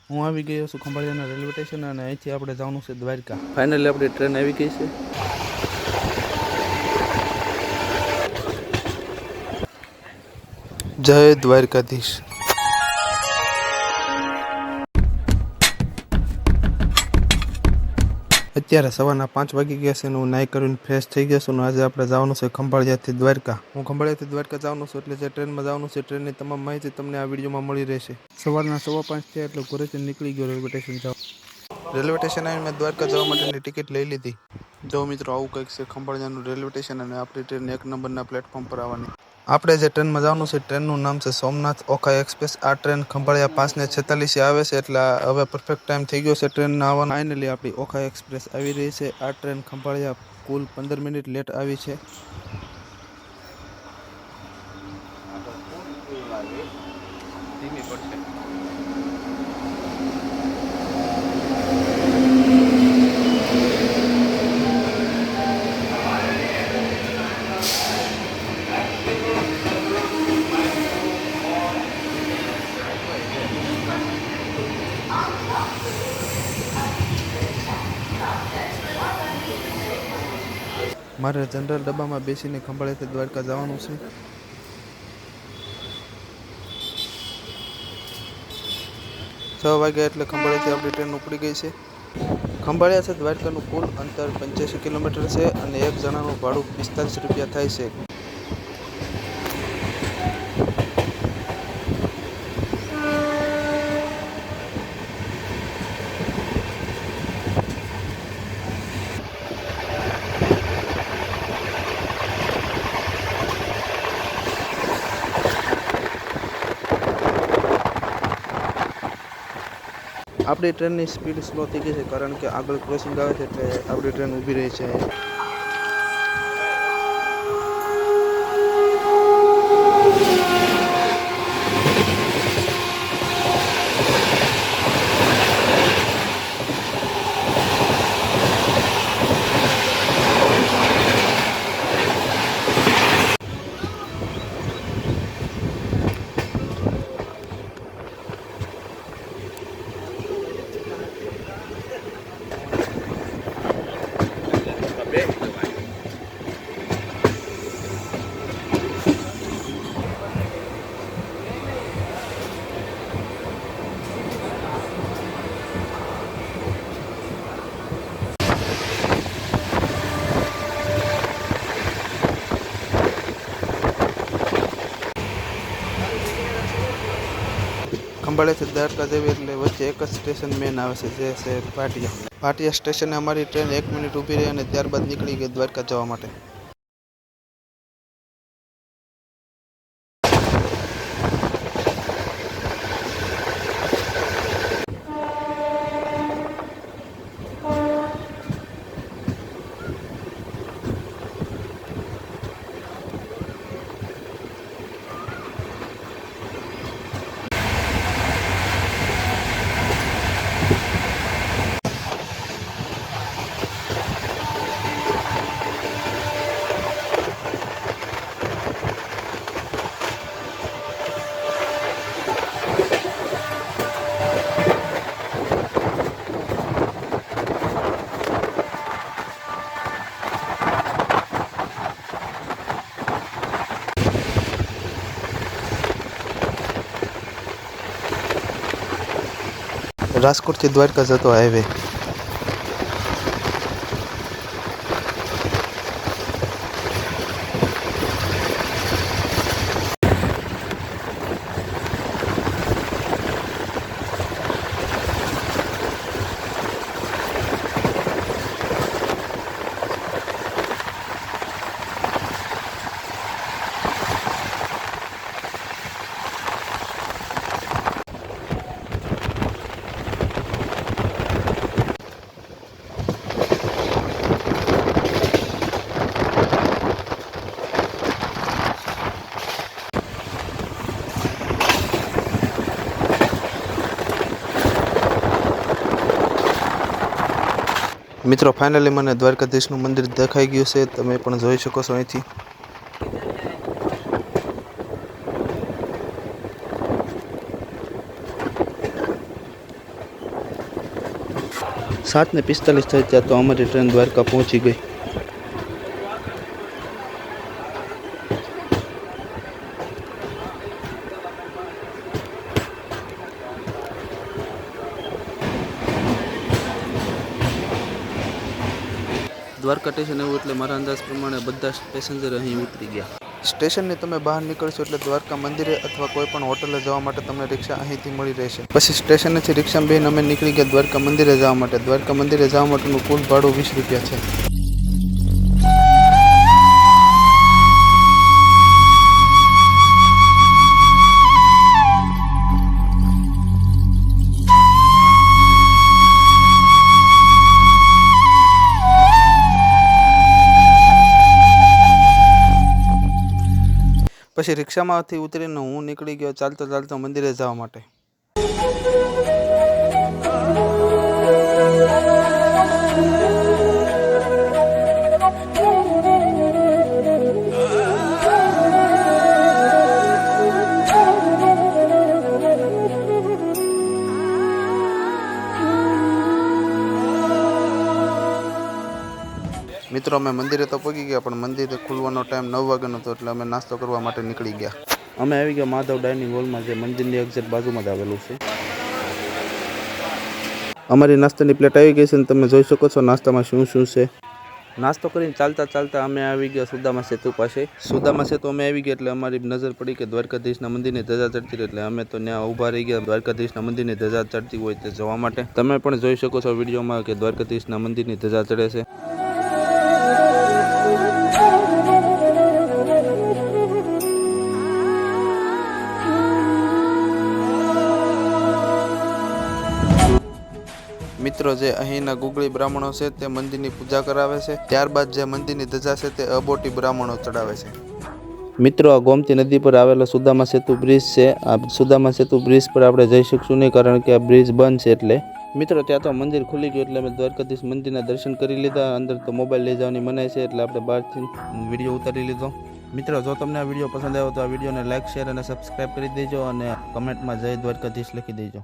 હું આવી ગયો છું ખંભાળિયાના રેલવે સ્ટેશન અને અહીંથી આપણે જવાનું છે દ્વારકા. ફાઇનલી આપણી ટ્રેન આવી ગઈ છે. જય દ્વારકાધીશ. અત્યારે સવારના 5 વાગી ગયા છે અને હું નાઈ કરીને ફ્રેશ થઈ ગયો છું. આજે આપણે જવાનું છે ખંભાળિયાથી દ્વારકા. હું ખંભાળિયાથી દ્વારકા જવાનું છું એટલે જે ટ્રેનમાં જવાનું છે ટ્રેનની તમામ માહિતી તમને આ વિડીયોમાં મળી રહેશે. સવારના 5:15 થયા એટલે ઘરેથી નીકળી ગયો રેલવે સ્ટેશન જવા. રેલવે સ્ટેશન આવીને મેં દ્વારકા જવા માટેની ટિકિટ લઈ લીધી. જો મિત્રો આવું કંઈક છે ખંભાળિયાનું રેલવે સ્ટેશન અને આપણી ટ્રેન 1 નંબરના પ્લેટફોર્મ પર આવવાની. આપણે જે ટ્રેનમાં જવાનું છે ટ્રેનનું નામ છે સોમનાથ ઓખા એક્સપ્રેસ. આ ટ્રેન ખંભાળિયા 5:46 આવે છે એટલે હવે પરફેક્ટ ટાઈમ થઈ ગયો છે ટ્રેનના આવવાનો. ફાઇનલી આપણી ઓખા એક્સપ્રેસ આવી રહી છે. આ ટ્રેન ખંભાળિયા કુલ 15 મિનિટ લેટ આવી છે. મારે જનરલ ડબ્બામાં બેસીને ખંભાળિયાથી દ્વારકા જવાનું છે. છ વાગ્યા એટલે ખંભાળિયાથી આપણી ટ્રેન ઉપડી ગઈ છે. ખંભાળિયાથી દ્વારકાનું કુલ અંતર 85 કિલોમીટર છે અને એક જણાનું ભાડું 45 રૂપિયા થાય છે. આપણી ટ્રેનની સ્પીડ સ્લો થઈ ગઈ છે કારણ કે આગળ ક્રોસિંગ આવે છે એટલે આપણી ટ્રેન ઊભી રહી છે. ખંભાળિયાથી દ્વારકા જવી એટલે વચ્ચે એક જ સ્ટેશન મેન આવે છે જે છે પાટિયા. પાટિયા સ્ટેશને અમારી ટ્રેન 1 મિનિટ ઊભી રહી અને ત્યારબાદ નીકળી ગઈ દ્વારકા જવા માટે. રાજકોટથી દ્વારકા જતો હાઈવે. મિત્રો ફાઇનલી મને દ્વારકાધીશનું મંદિર દેખાઈ ગયું છે. તમે પણ જોઈ શકો છો અહીંથી. 7:45 થઈ ત્યાં તો અમારી ટ્રેન દ્વારકા પહોંચી ગઈ. દ્વારકા સ્ટેશન એવું એટલે મારા અંદાજ પ્રમાણે બધા પેસેન્જર અહીં ઉતરી ગયા. સ્ટેશનની તમે બહાર નીકળશો એટલે દ્વારકા મંદિરે અથવા કોઈ પણ હોટલે જવા માટે તમને રિક્ષા અહીંથી મળી રહેશે. પછી સ્ટેશનેથી રિક્ષામાં બેન અમે નીકળી ગયા દ્વારકા મંદિરે જવા માટે. દ્વારકા મંદિરે જવા માટેનું કુલ ભાડું 20 રૂપિયા છે. પછી રિક્ષામાંથી ઉતરીને હું નીકળી ગયો ચાલતો મંદિરે જવા માટે. મિત્રો અમે મંદિરે તો પહોંચી ગયા પણ મંદિરે ખુલવાનો ટાઈમ 9 વાગ્યાનો હતો એટલે અમે નાસ્તો કરવા માટે નીકળી ગયા. અમે આવી ગયા માધવ ડાઇનિંગ હોલમાં જે મંદિરની એક્ઝેક્ટ બાજુમાં જ આવેલું છે. અમારી નાસ્તાની પ્લેટ આવી ગઈ છે અને તમે જોઈ શકો છો નાસ્તામાં શું છે. નાસ્તો કરીને ચાલતા અમે આવી ગયા સુદામા સેતુ પાસે. સુદામા સેતુ અમે આવી ગયા એટલે અમારી નજર પડી કે દ્વારકાધીશના મંદિરની ધજા ચડતી એટલે અમે તો ત્યાં ઊભા રહી ગયા દ્વારકાધીશના મંદિરની ધજા ચડતી હોય તે જોવા માટે. તમે પણ જોઈ શકો છો વિડીયોમાં કે દ્વારકાધીશના મંદિરની ધજા ચડે છે. મિત્રો જે અહીંના ગુગળી બ્રાહ્મણો છે તે મંદિરની પૂજા કરાવે છે. ત્યારબાદ જે મંદિરની ધજા છે તે અબોટી બ્રાહ્મણો ચડાવે છે. મિત્રો આ ગોમતી નદી પર આવેલો સુદામા સેતુ બ્રિજ છે. આ સુદામા સેતુ બ્રિજ પર આપણે જઈ શકશું નહીં કારણ કે આ બ્રિજ બંધ છે. એટલે મિત્રો ત્યાં તો મંદિર ખુલી ગયું એટલે અમે દ્વારકાધીશ મંદિરના દર્શન કરી લીધા. અંદર તો મોબાઈલ લઈ જવાની મનાઈ છે એટલે આપણે બહારથી વિડીયો ઉતારી લીધો. મિત્રો જો તમને આ વિડીયો પસંદ આવ્યો તો આ વિડીયોને લાઇક શેર અને સબસ્ક્રાઈબ કરી દેજો અને કમેન્ટમાં જય દ્વારકાધીશ લખી દેજો.